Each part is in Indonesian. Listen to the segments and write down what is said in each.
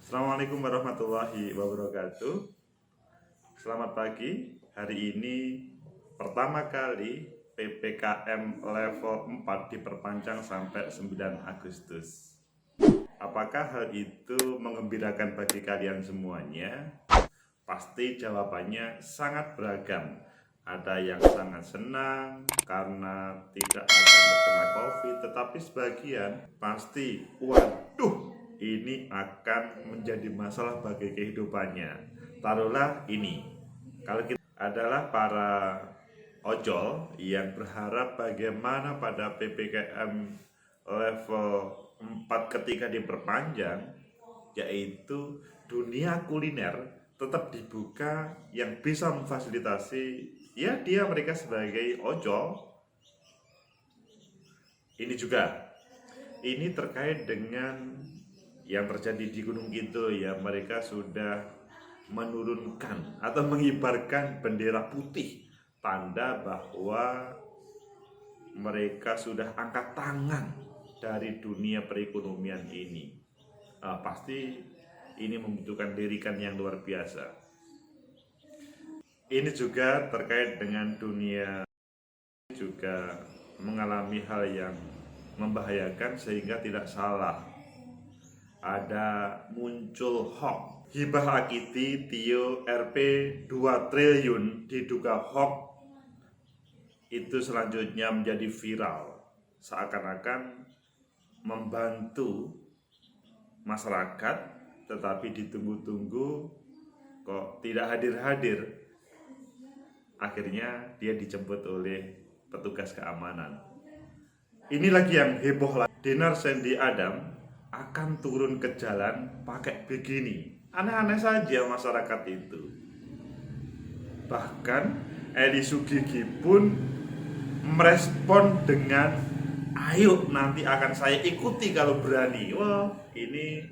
Assalamualaikum warahmatullahi wabarakatuh. Selamat pagi. Hari ini pertama kali PPKM level 4 diperpanjang sampai 9 Agustus. Apakah hal itu mengembirakan bagi kalian semuanya? Pasti jawabannya sangat beragam. Ada yang sangat senang karena tidak akan terkena COVID, tetapi sebagian pasti, waduh, ini akan menjadi masalah bagi kehidupannya. Taruhlah ini, kalau kita adalah para ojol yang berharap bagaimana pada PPKM level 4 ketika diperpanjang, yaitu dunia kuliner tetap dibuka yang bisa memfasilitasi mereka sebagai ojol. Ini terkait dengan yang terjadi di Gunung Kidul, ya, mereka sudah menurunkan atau mengibarkan bendera putih, tanda bahwa mereka sudah angkat tangan dari dunia perekonomian ini. Pasti ini membutuhkan lirikan yang luar biasa. Ini juga terkait dengan dunia juga mengalami hal yang membahayakan sehingga tidak salah. Ada muncul hoax. Hibah Akiti Tio Rp 2 triliun diduga hoax, itu selanjutnya menjadi viral. Seakan-akan membantu masyarakat, tetapi ditunggu-tunggu kok tidak hadir-hadir. Akhirnya dia dijemput oleh petugas keamanan. Ini lagi yang heboh lagi. Dinar Sandy Adam akan turun ke jalan pakai bikini. Aneh-aneh saja masyarakat itu. Bahkan Eli Sugigi pun merespon dengan, ayo nanti akan saya ikuti kalau berani. Wah, ini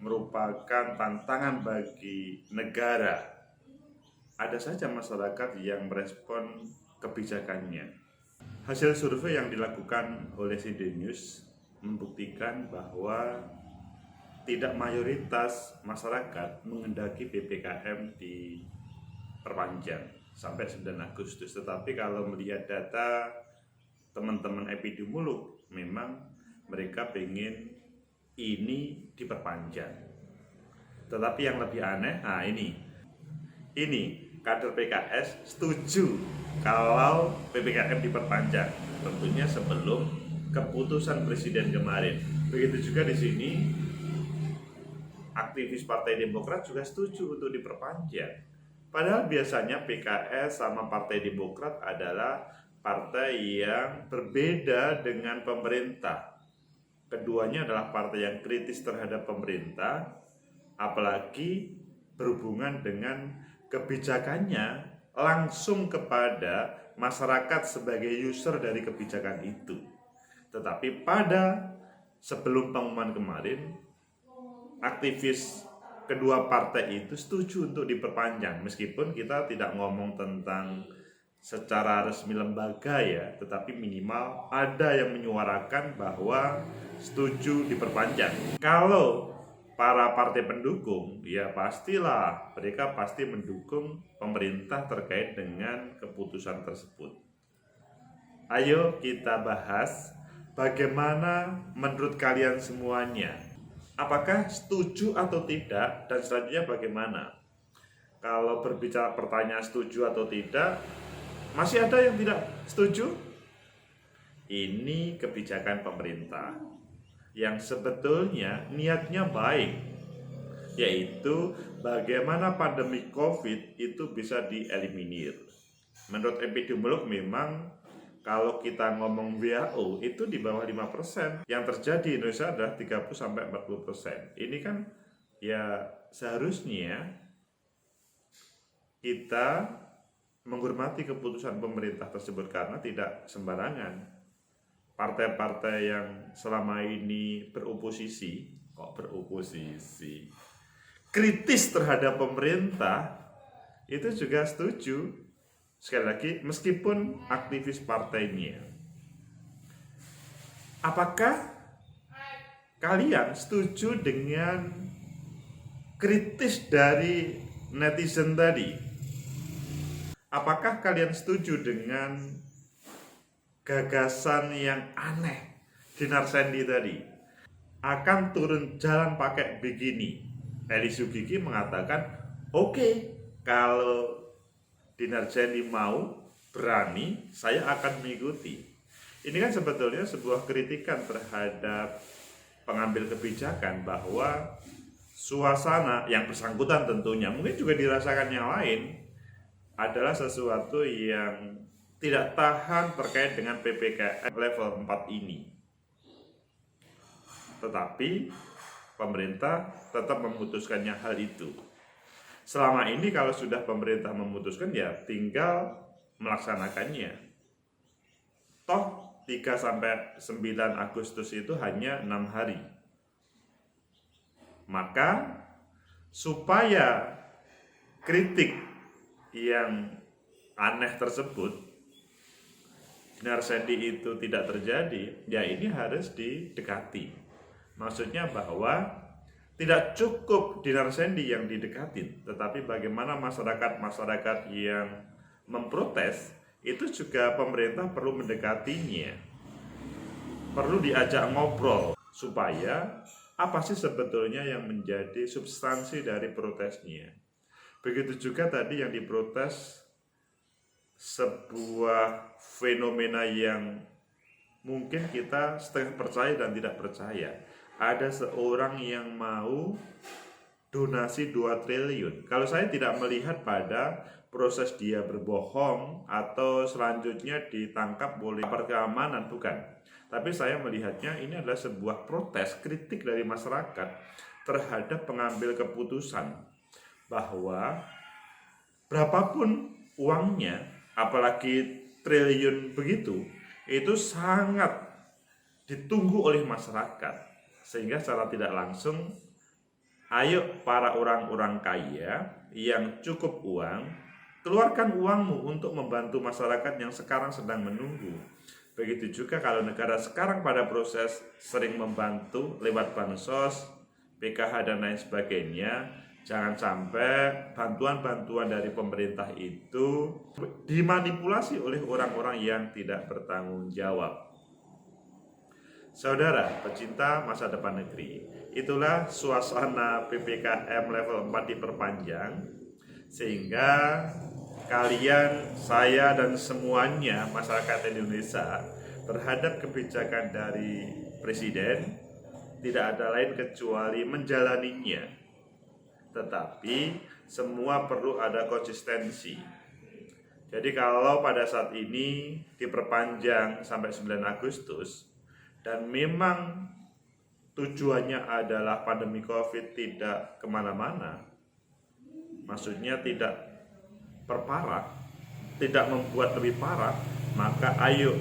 merupakan tantangan bagi negara. Ada saja masyarakat yang merespon kebijakannya. Hasil survei yang dilakukan oleh CD News membuktikan bahwa tidak mayoritas masyarakat menghendaki PPKM diperpanjang sampai 9 Agustus. Tetapi kalau melihat data teman-teman epidemiolog, memang mereka pengen ini diperpanjang. Tetapi yang lebih aneh, ini kader PKS setuju kalau PPKM diperpanjang, tentunya sebelum keputusan presiden kemarin. Begitu juga di sini, aktivis Partai Demokrat juga setuju untuk diperpanjang. Padahal biasanya PKS sama Partai Demokrat adalah partai yang berbeda dengan pemerintah. Keduanya adalah partai yang kritis terhadap pemerintah, apalagi berhubungan dengan kebijakannya langsung kepada masyarakat sebagai user dari kebijakan itu. Tetapi pada sebelum pengumuman kemarin, aktivis kedua partai itu setuju untuk diperpanjang, meskipun kita tidak ngomong tentang secara resmi lembaga ya, tetapi minimal ada yang menyuarakan bahwa setuju diperpanjang. Kalau para partai pendukung, ya pastilah mereka pasti mendukung pemerintah terkait dengan keputusan tersebut. Ayo kita bahas bagaimana menurut kalian semuanya. Apakah setuju atau tidak, dan selanjutnya bagaimana? Kalau berbicara pertanyaan setuju atau tidak, masih ada yang tidak setuju? Ini kebijakan pemerintah yang sebetulnya niatnya baik, yaitu bagaimana pandemi COVID itu bisa dieliminir. Menurut epidemiolog memang kalau kita ngomong WHO itu di bawah 5%. Yang terjadi di Indonesia adalah 30-40%. Ini kan ya seharusnya kita menghormati keputusan pemerintah tersebut karena tidak sembarangan. Partai-partai yang selama ini kritis terhadap pemerintah, itu juga setuju. Sekali lagi, meskipun aktivis partainya. Apakah kalian setuju dengan kritis dari netizen tadi. Apakah kalian setuju dengan gagasan yang aneh Dinar Sandy tadi? Akan turun jalan pakai bikini. Eli Sugiki mengatakan, oke, kalau Dinar Sandy mau, berani, saya akan mengikuti. Ini kan sebetulnya sebuah kritikan terhadap pengambil kebijakan bahwa suasana yang bersangkutan tentunya, mungkin juga dirasakan yang lain, adalah sesuatu yang tidak tahan terkait dengan PPKM level 4 ini. Tetapi pemerintah tetap memutuskannya hal itu. Selama ini kalau sudah pemerintah memutuskan, ya tinggal melaksanakannya. Toh 3-9 Agustus itu hanya 6 hari. Maka supaya kritik yang aneh tersebut, Dinar Sandy itu tidak terjadi, ya ini harus didekati. Maksudnya bahwa tidak cukup Dinar Sandy yang didekatin, tetapi bagaimana masyarakat yang memprotes, itu juga pemerintah perlu mendekatinya. Perlu diajak ngobrol, supaya apa sih sebetulnya yang menjadi substansi dari protesnya. Begitu juga tadi yang diprotes, sebuah fenomena yang mungkin kita setengah percaya dan tidak percaya. Ada seorang yang mau donasi 2 triliun. Kalau saya tidak melihat pada proses dia berbohong atau selanjutnya ditangkap oleh aparat keamanan, bukan. Tapi saya melihatnya ini adalah sebuah protes, kritik dari masyarakat terhadap pengambil keputusan bahwa berapapun uangnya, apalagi triliun begitu, itu sangat ditunggu oleh masyarakat. Sehingga secara tidak langsung, ayo para orang-orang kaya yang cukup uang, keluarkan uangmu untuk membantu masyarakat yang sekarang sedang menunggu. Begitu juga kalau negara sekarang pada proses sering membantu lewat bansos, PKH dan lain sebagainya. Jangan sampai bantuan-bantuan dari pemerintah itu dimanipulasi oleh orang-orang yang tidak bertanggung jawab. Saudara pecinta masa depan negeri, itulah suasana PPKM level 4 diperpanjang, sehingga kalian, saya, dan semuanya masyarakat Indonesia terhadap kebijakan dari Presiden tidak ada lain kecuali menjalaninya. Tetapi semua perlu ada konsistensi. Jadi kalau pada saat ini diperpanjang sampai 9 Agustus dan memang tujuannya adalah pandemi COVID tidak kemana-mana, maksudnya tidak perparah, tidak membuat lebih parah, maka ayo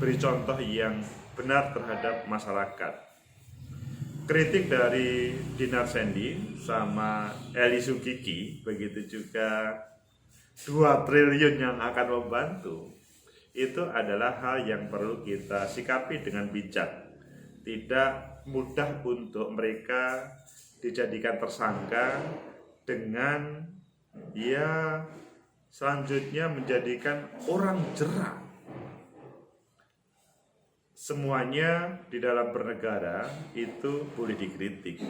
beri contoh yang benar terhadap masyarakat. Kritik dari Dinar Sandy sama Eli Sugiki, begitu juga 2 triliun yang akan membantu, itu adalah hal yang perlu kita sikapi dengan bijak. Tidak mudah untuk mereka dijadikan tersangka dengan ya selanjutnya menjadikan orang jera. Semuanya di dalam bernegara itu boleh dikritik.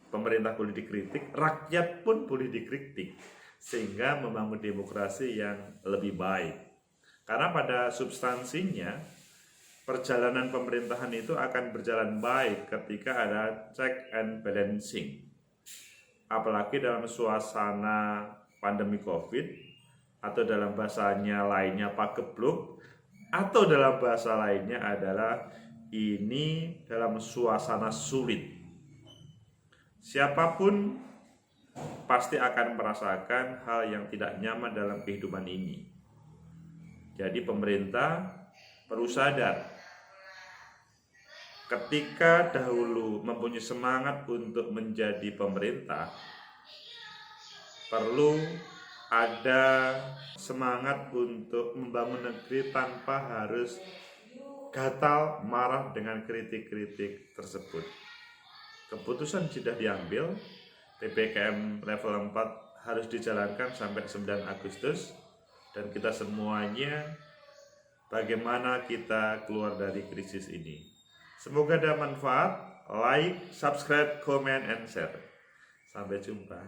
Pemerintah boleh dikritik, rakyat pun boleh dikritik, sehingga membangun demokrasi yang lebih baik. Karena pada substansinya, perjalanan pemerintahan itu akan berjalan baik ketika ada check and balancing. Apalagi dalam suasana pandemi COVID, atau dalam bahasanya lainnya pagebluk, atau dalam bahasa lainnya adalah ini dalam suasana sulit. Siapapun pasti akan merasakan hal yang tidak nyaman dalam kehidupan ini. Jadi pemerintah perlu sadar, ketika dahulu mempunyai semangat untuk menjadi pemerintah, perlu ada semangat untuk membangun negeri tanpa harus gatal marah dengan kritik-kritik tersebut. Keputusan sudah diambil, PPKM level 4 harus dijalankan sampai 9 Agustus dan kita semuanya bagaimana kita keluar dari krisis ini. Semoga ada manfaat. Like, subscribe, comment, and share. Sampai jumpa.